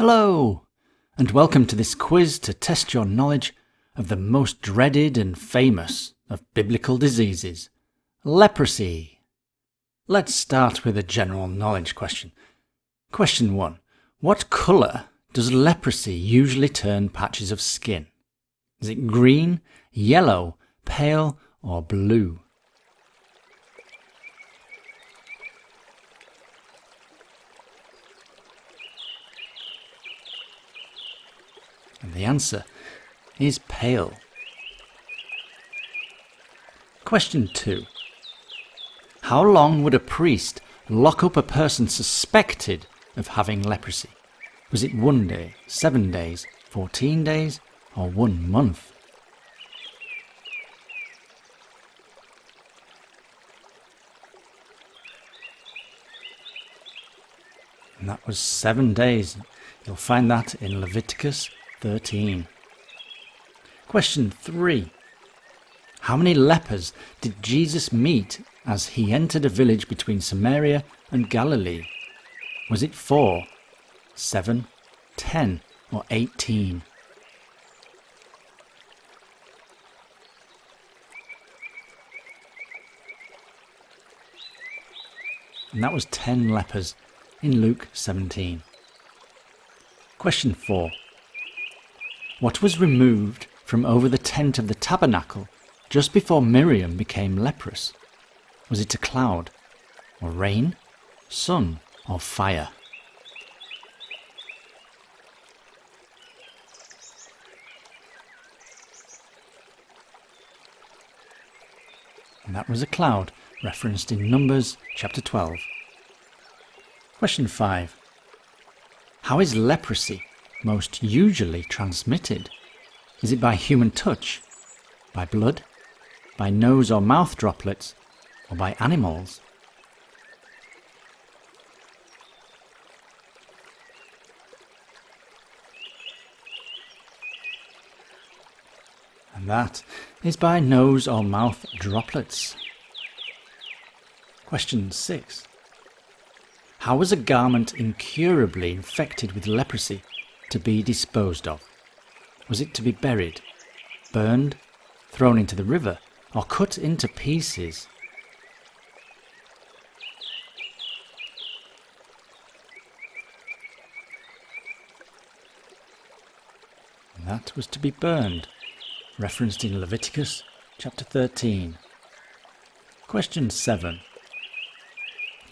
Hello, and welcome to this quiz to test your knowledge of the most dreaded and famous of biblical diseases, leprosy. Let's start with a general knowledge question. Question 1. What colour does leprosy usually turn patches of skin? Is it green, yellow, pale, or blue? And the answer is pale. Question 2. How long would a priest lock up a person suspected of having leprosy? Was it 1 day, 7 days, 14 days, or 1 month? And that was 7 days. You'll find that in Leviticus 13. Question 3. How many lepers did Jesus meet as he entered a village between Samaria and Galilee? Was it 4, 7, 10, or 18? And that was 10 lepers in Luke 17. Question 4. What was removed from over the tent of the tabernacle just before Miriam became leprous? Was it a cloud, or rain, sun, or fire? And that was a cloud, referenced in Numbers chapter 12. Question 5. How is leprosy most usually transmitted? Is it by human touch, by blood, by nose or mouth droplets, or by animals? And that is by nose or mouth droplets. Question 6. How was a garment incurably infected with leprosy to be disposed of? Was it to be buried, burned, thrown into the river, or cut into pieces? And that was to be burned, referenced in Leviticus chapter 13. Question 7.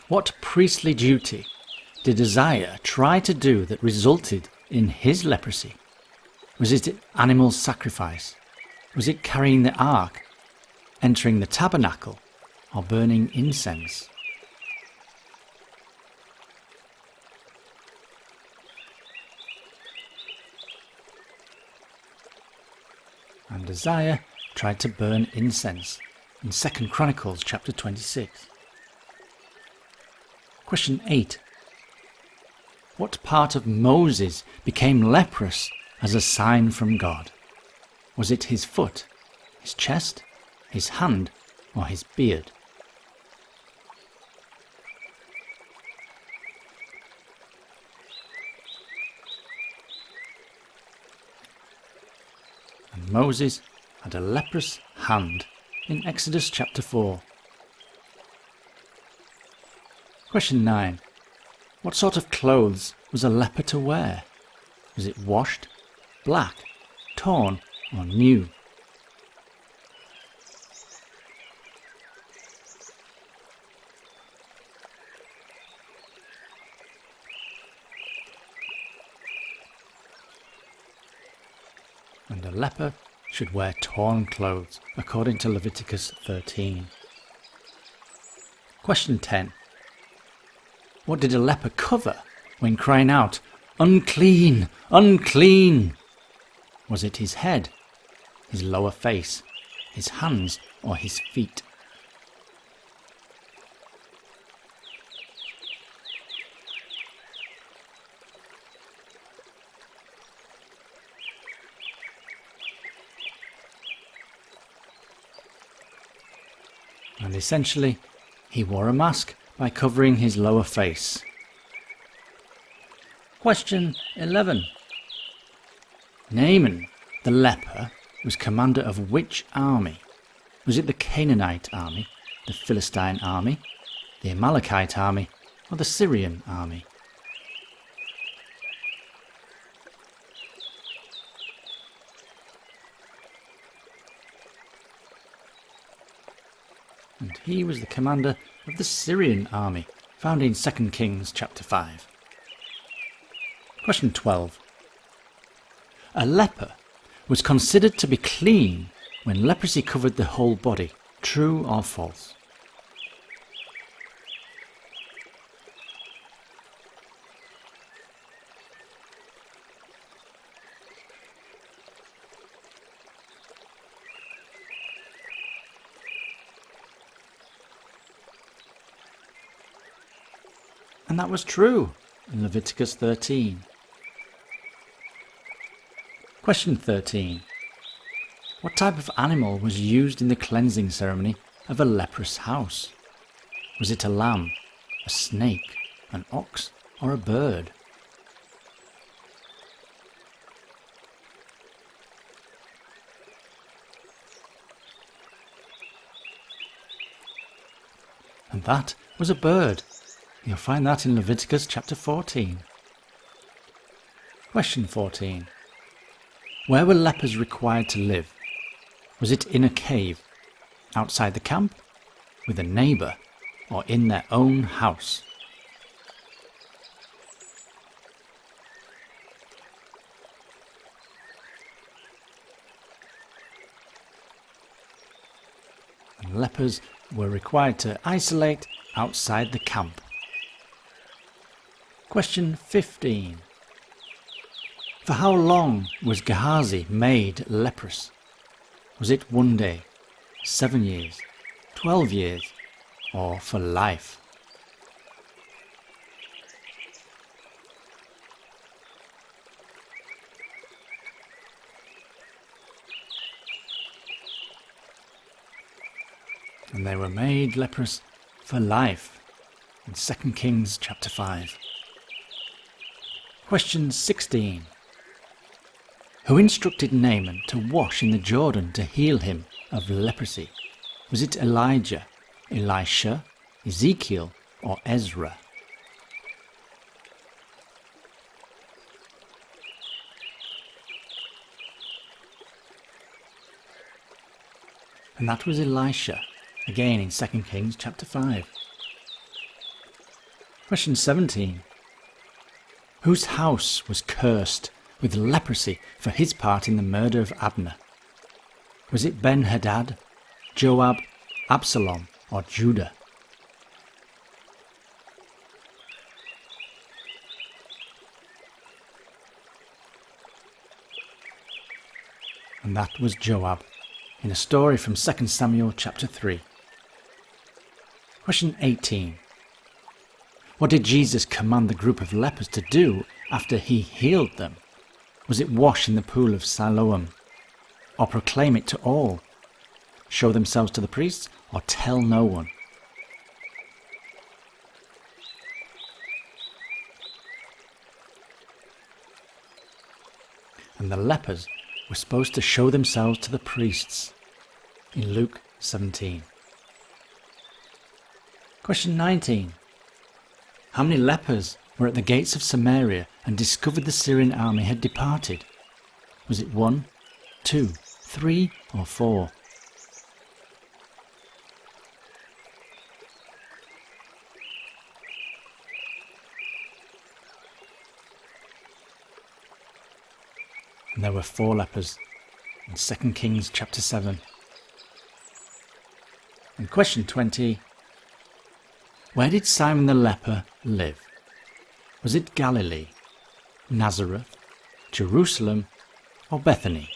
What priestly duty did Uzziah try to do that resulted in his leprosy? Was it animal sacrifice? Was it carrying the ark, entering the tabernacle, or burning incense? And Uzziah tried to burn incense in 2 Chronicles chapter 26. Question 8. What part of Moses became leprous as a sign from God? Was it his foot, his chest, his hand, or his beard? And Moses had a leprous hand in Exodus chapter 4. Question 9. What sort of clothes was a leper to wear? Was it washed, black, torn, or new? And a leper should wear torn clothes, according to Leviticus 13. Question 10. What did a leper cover when crying out, "Unclean! Unclean"? Was it his head, his lower face, his hands, or his feet? And essentially, he wore a mask by covering his lower face. Question 11. Naaman, the leper, was commander of which army? Was it the Canaanite army, the Philistine army, the Amalekite army, or the Syrian army? And he was the commander of the Syrian army, found in 2 Kings chapter 5. Question 12. A leper was considered to be clean when leprosy covered the whole body. True or false? And that was true in Leviticus 13. Question 13. What type of animal was used in the cleansing ceremony of a leprous house? Was it a lamb, a snake, an ox, or a bird? And that was a bird. You'll find that in Leviticus chapter 14. Question 14. Where were lepers required to live? Was it in a cave, outside the camp, with a neighbour, or in their own house? And lepers were required to isolate outside the camp. Question 15. For how long was Gehazi made leprous? Was it 1 day, 7 years, 12 years, or for life? And they were made leprous for life in 2 Kings chapter 5. Question 16. Who instructed Naaman to wash in the Jordan to heal him of leprosy? Was it Elijah, Elisha, Ezekiel, or Ezra? And that was Elisha, again in 2 Kings chapter 5. Question 17. Whose house was cursed with leprosy for his part in the murder of Abner? Was it Ben-hadad, Joab, Absalom, or Judah? And that was Joab, in a story from 2 Samuel chapter 3. Question 18. What did Jesus command the group of lepers to do after he healed them? Was it wash in the Pool of Siloam, or proclaim it to all, show themselves to the priests, or tell no one? And the lepers were supposed to show themselves to the priests in Luke 17. Question 19. How many lepers were at the gates of Samaria and discovered the Syrian army had departed? Was it 1, 2, 3, or 4? And there were 4 lepers in 2 Kings chapter 7. And question 20. Where did Simon the leper live? Was it Galilee, Nazareth, Jerusalem, or Bethany?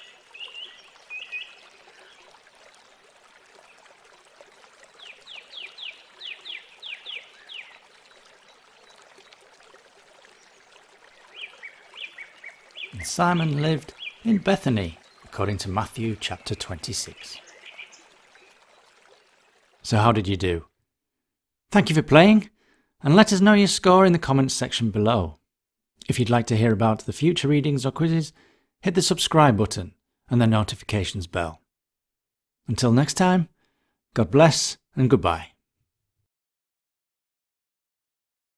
And Simon lived in Bethany, according to Matthew chapter 26. So how did you do? Thank you for playing, and let us know your score in the comments section below. If you'd like to hear about the future readings or quizzes, hit the subscribe button and the notifications bell. Until next time, God bless and goodbye.